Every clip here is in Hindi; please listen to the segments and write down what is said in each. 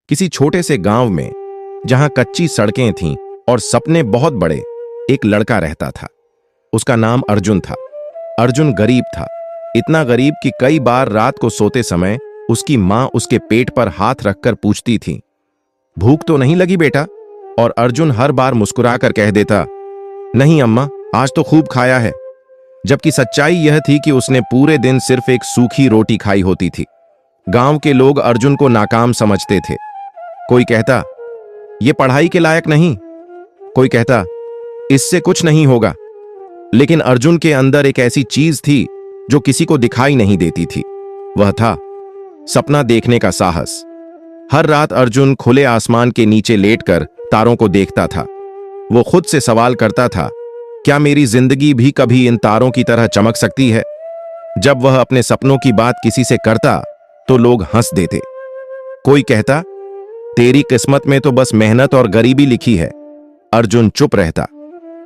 किसी छोटे से गांव में, जहां कच्ची सड़कें थीं और सपने बहुत बड़े, एक लड़का रहता था। उसका नाम अर्जुन था। अर्जुन गरीब था, इतना गरीब कि कई बार रात को सोते समय उसकी मां उसके पेट पर हाथ रखकर पूछती थी, भूख तो नहीं लगी बेटा? और अर्जुन हर बार मुस्कुराकर कह देता, नहीं अम्मा, आज तो खूब खाया है। जबकि सच्चाई यह थी कि उसने पूरे दिन सिर्फ एक सूखी रोटी खाई होती थी। गांव के लोग अर्जुन को नाकाम समझते थे। कोई कहता, ये पढ़ाई के लायक नहीं। कोई कहता, इससे कुछ नहीं होगा। लेकिन अर्जुन के अंदर एक ऐसी चीज थी जो किसी को दिखाई नहीं देती थी। वह था सपना देखने का साहस। हर रात अर्जुन खुले आसमान के नीचे लेटकर तारों को देखता था। वो खुद से सवाल करता था, क्या मेरी जिंदगी भी कभी इन तारों की तरह चमक सकती है? जब वह अपने सपनों की बात किसी से करता तो लोग हंस देते। कोई कहता, तेरी किस्मत में तो बस मेहनत और गरीबी लिखी है। अर्जुन चुप रहता,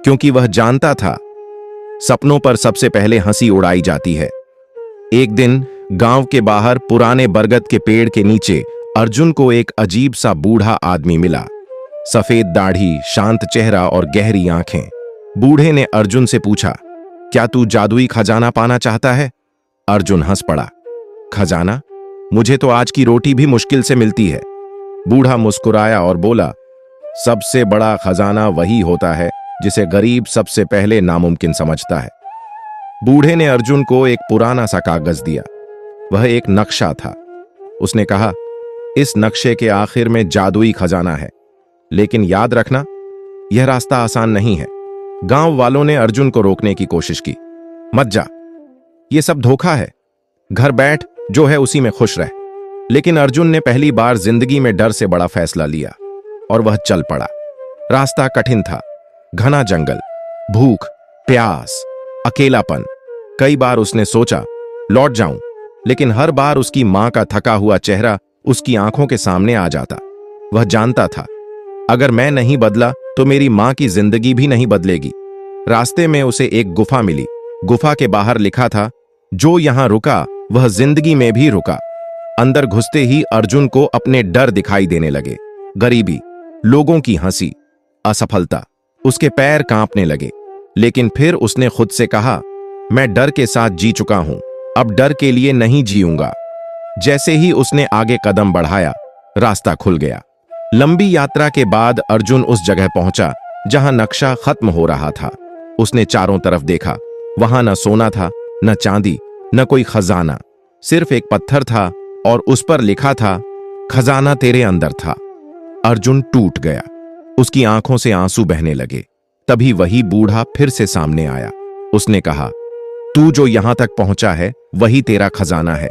क्योंकि वह जानता था सपनों पर सबसे पहले हंसी उड़ाई जाती है। एक दिन गांव के बाहर पुराने बरगद के पेड़ के नीचे अर्जुन को एक अजीब सा बूढ़ा आदमी मिला। सफेद दाढ़ी, शांत चेहरा और गहरी आंखें। बूढ़े ने अर्जुन से पूछा, क्या तू जादुई खजाना पाना चाहता है? अर्जुन हंस पड़ा। खजाना? मुझे तो आज की रोटी भी मुश्किल से मिलती है। बूढ़ा मुस्कुराया और बोला, सबसे बड़ा खजाना वही होता है जिसे गरीब सबसे पहले नामुमकिन समझता है। बूढ़े ने अर्जुन को एक पुराना सा कागज दिया। वह एक नक्शा था। उसने कहा, इस नक्शे के आखिर में जादुई खजाना है, लेकिन याद रखना, यह रास्ता आसान नहीं है। गांव वालों ने अर्जुन को रोकने की कोशिश की। मत जा, यह सब धोखा है। घर बैठ, जो है उसी में खुश रह। लेकिन अर्जुन ने पहली बार जिंदगी में डर से बड़ा फैसला लिया और वह चल पड़ा। रास्ता कठिन था, घना जंगल, भूख, प्यास, अकेलापन। कई बार उसने सोचा, लौट जाऊं, लेकिन हर बार उसकी मां का थका हुआ चेहरा उसकी आंखों के सामने आ जाता। वह जानता था, अगर मैं नहीं बदला तो मेरी मां की जिंदगी भी नहीं बदलेगी। रास्ते में उसे एक गुफा मिली। गुफा के बाहर लिखा था, जो यहां रुका वह जिंदगी में भी रुका। अंदर घुसते ही अर्जुन को अपने डर दिखाई देने लगे। गरीबी, लोगों की हंसी, असफलता। उसके पैर कांपने लगे। लेकिन फिर उसने खुद से कहा, मैं डर के साथ जी चुका हूं, अब डर के लिए नहीं जीऊंगा। जैसे ही उसने आगे कदम बढ़ाया, रास्ता खुल गया। लंबी यात्रा के बाद अर्जुन उस जगह पहुंचा जहां नक्शा खत्म हो रहा था। उसने चारों तरफ देखा। वहां न सोना था, न चांदी, न कोई खजाना। सिर्फ एक पत्थर था और उस पर लिखा था, खजाना तेरे अंदर था। अर्जुन टूट गया। उसकी आंखों से आंसू बहने लगे। तभी वही बूढ़ा फिर से सामने आया। उसने कहा, तू जो यहां तक पहुंचा है वही तेरा खजाना है।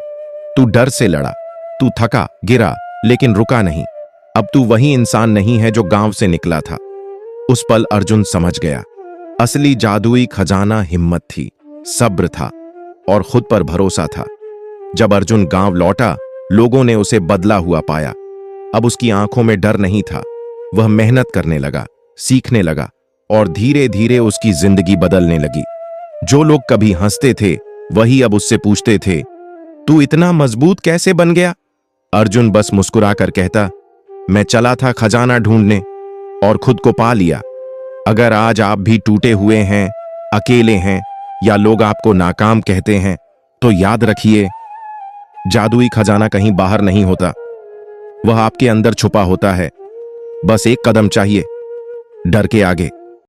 तू डर से लड़ा, तू थका, गिरा, लेकिन रुका नहीं। अब तू वही इंसान नहीं है जो गांव से निकला था। उस पल अर्जुन समझ गया, असली जादुई खजाना हिम्मत थी, सब्र था और खुद पर भरोसा था। जब अर्जुन गांव लौटा, लोगों ने उसे बदला हुआ पाया। अब उसकी आंखों में डर नहीं था। वह मेहनत करने लगा, सीखने लगा और धीरे धीरे उसकी जिंदगी बदलने लगी। जो लोग कभी हंसते थे वही अब उससे पूछते थे, तू इतना मजबूत कैसे बन गया? अर्जुन बस मुस्कुराकर कहता, मैं चला था खजाना ढूंढने और खुद को पा लिया। अगर आज आप भी टूटे हुए हैं, अकेले हैं या लोग आपको नाकाम कहते हैं, तो याद रखिए, जादुई खजाना कहीं बाहर नहीं होता, वह आपके अंदर छुपा होता है। बस एक कदम चाहिए, डर के आगे।